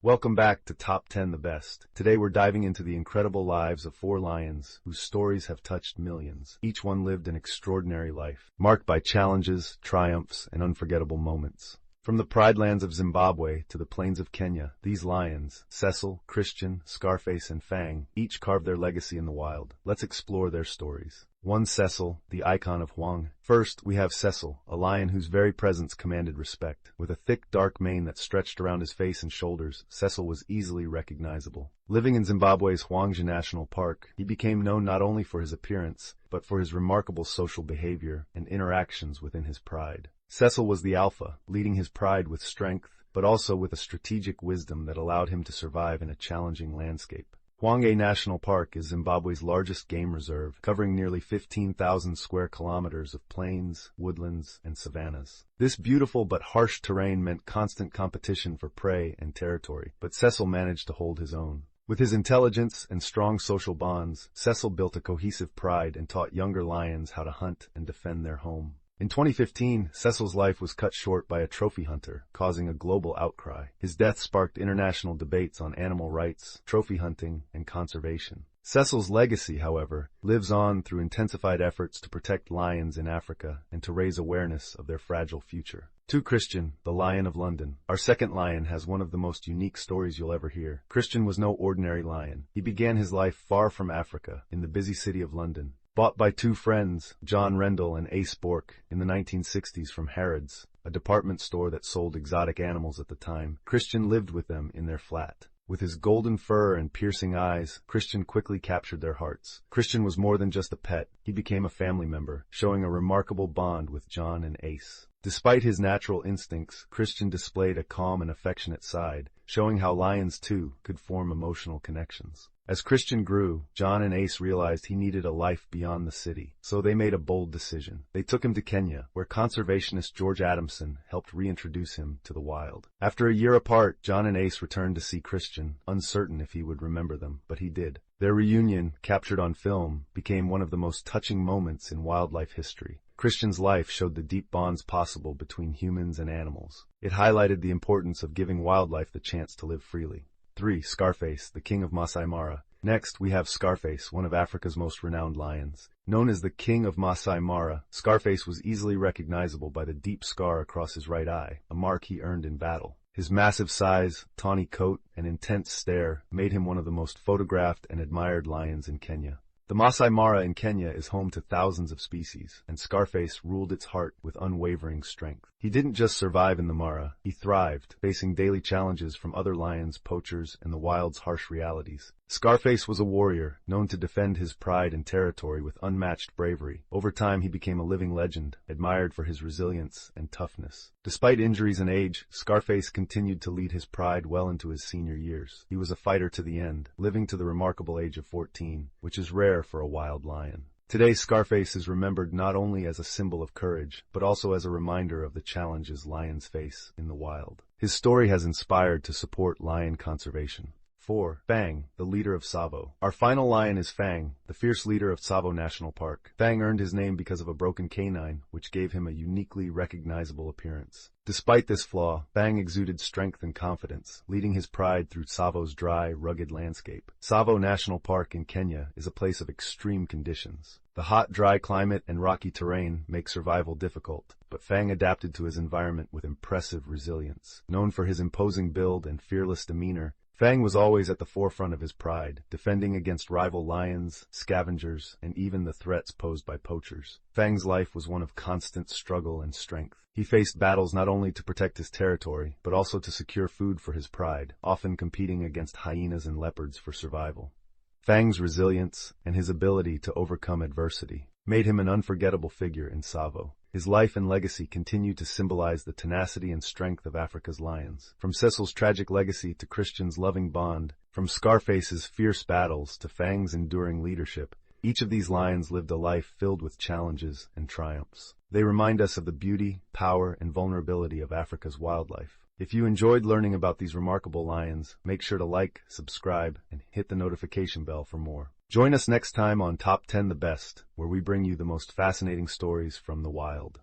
Welcome back to Top 10 The Best. Today we're diving into the incredible lives of four lions whose stories have touched millions. Each one lived an extraordinary life, marked by challenges, triumphs, and unforgettable moments. From the pride lands of Zimbabwe to the plains of Kenya, these lions, Cecil, Christian, Scarface, and Fang, each carved their legacy in the wild. Let's explore their stories. 1. Cecil, the icon of Hwang. First, we have Cecil, a lion whose very presence commanded respect. With a thick, dark mane that stretched around his face and shoulders, Cecil was easily recognizable. Living in Zimbabwe's Hwanga National Park, he became known not only for his appearance, but for his remarkable social behavior and interactions within his pride. Cecil was the alpha, leading his pride with strength, but also with a strategic wisdom that allowed him to survive in a challenging landscape. Hwanga National Park is Zimbabwe's largest game reserve, covering nearly 15,000 square kilometers of plains, woodlands, and savannas. This beautiful but harsh terrain meant constant competition for prey and territory, but Cecil managed to hold his own. With his intelligence and strong social bonds, Cecil built a cohesive pride and taught younger lions how to hunt and defend their home. In 2015, Cecil's life was cut short by a trophy hunter, causing a global outcry. His death sparked international debates on animal rights, trophy hunting, and conservation. Cecil's legacy, however, lives on through intensified efforts to protect lions in Africa and to raise awareness of their fragile future. 2. Christian, the Lion of London. Our second lion has one of the most unique stories you'll ever hear. Christian was no ordinary lion. He began his life far from Africa, in the busy city of London. Bought by two friends, John Rendell and Ace Bork, in the 1960s from Harrods, a department store that sold exotic animals at the time, Christian lived with them in their flat. With his golden fur and piercing eyes, Christian quickly captured their hearts. Christian was more than just a pet. He became a family member, showing a remarkable bond with John and Ace. Despite his natural instincts, Christian displayed a calm and affectionate side, showing how lions, too, could form emotional connections. As Christian grew, John and Ace realized he needed a life beyond the city, so they made a bold decision. They took him to Kenya, where conservationist George Adamson helped reintroduce him to the wild. After a year apart, John and Ace returned to see Christian, uncertain if he would remember them, but he did. Their reunion, captured on film, became one of the most touching moments in wildlife history. Christian's life showed the deep bonds possible between humans and animals. It highlighted the importance of giving wildlife the chance to live freely. 3. Scarface, the king of Masai Mara. Next, we have Scarface, one of Africa's most renowned lions. Known as the king of Masai Mara, Scarface was easily recognizable by the deep scar across his right eye, a mark he earned in battle. His massive size, tawny coat, and intense stare made him one of the most photographed and admired lions in Kenya. The Masai Mara in Kenya is home to thousands of species, and Scarface ruled its heart with unwavering strength. He didn't just survive in the Mara, he thrived, facing daily challenges from other lions, poachers, and the wild's harsh realities. Scarface was a warrior, known to defend his pride and territory with unmatched bravery. Over time, he became a living legend, admired for his resilience and toughness. Despite injuries and age, Scarface continued to lead his pride well into his senior years. He was a fighter to the end, living to the remarkable age of 14, which is rare for a wild lion. Today, Scarface is remembered not only as a symbol of courage, but also as a reminder of the challenges lions face in the wild. His story has inspired to support lion conservation. 4. Fang, the leader of Tsavo. Our final lion is Fang, the fierce leader of Tsavo National Park. Fang earned his name because of a broken canine, which gave him a uniquely recognizable appearance. Despite this flaw, Fang exuded strength and confidence, leading his pride through Tsavo's dry, rugged landscape. Tsavo National Park in Kenya is a place of extreme conditions. The hot, dry climate and rocky terrain make survival difficult, but Fang adapted to his environment with impressive resilience. Known for his imposing build and fearless demeanor, Fang was always at the forefront of his pride, defending against rival lions, scavengers, and even the threats posed by poachers. Fang's life was one of constant struggle and strength. He faced battles not only to protect his territory, but also to secure food for his pride, often competing against hyenas and leopards for survival. Fang's resilience and his ability to overcome adversity made him an unforgettable figure in Tsavo. His life and legacy continue to symbolize the tenacity and strength of Africa's lions. From Cecil's tragic legacy to Christian's loving bond, from Scarface's fierce battles to Fang's enduring leadership, each of these lions lived a life filled with challenges and triumphs. They remind us of the beauty, power, and vulnerability of Africa's wildlife. If you enjoyed learning about these remarkable lions, make sure to like, subscribe, and hit the notification bell for more. Join us next time on Top 10 The Best, where we bring you the most fascinating stories from the wild.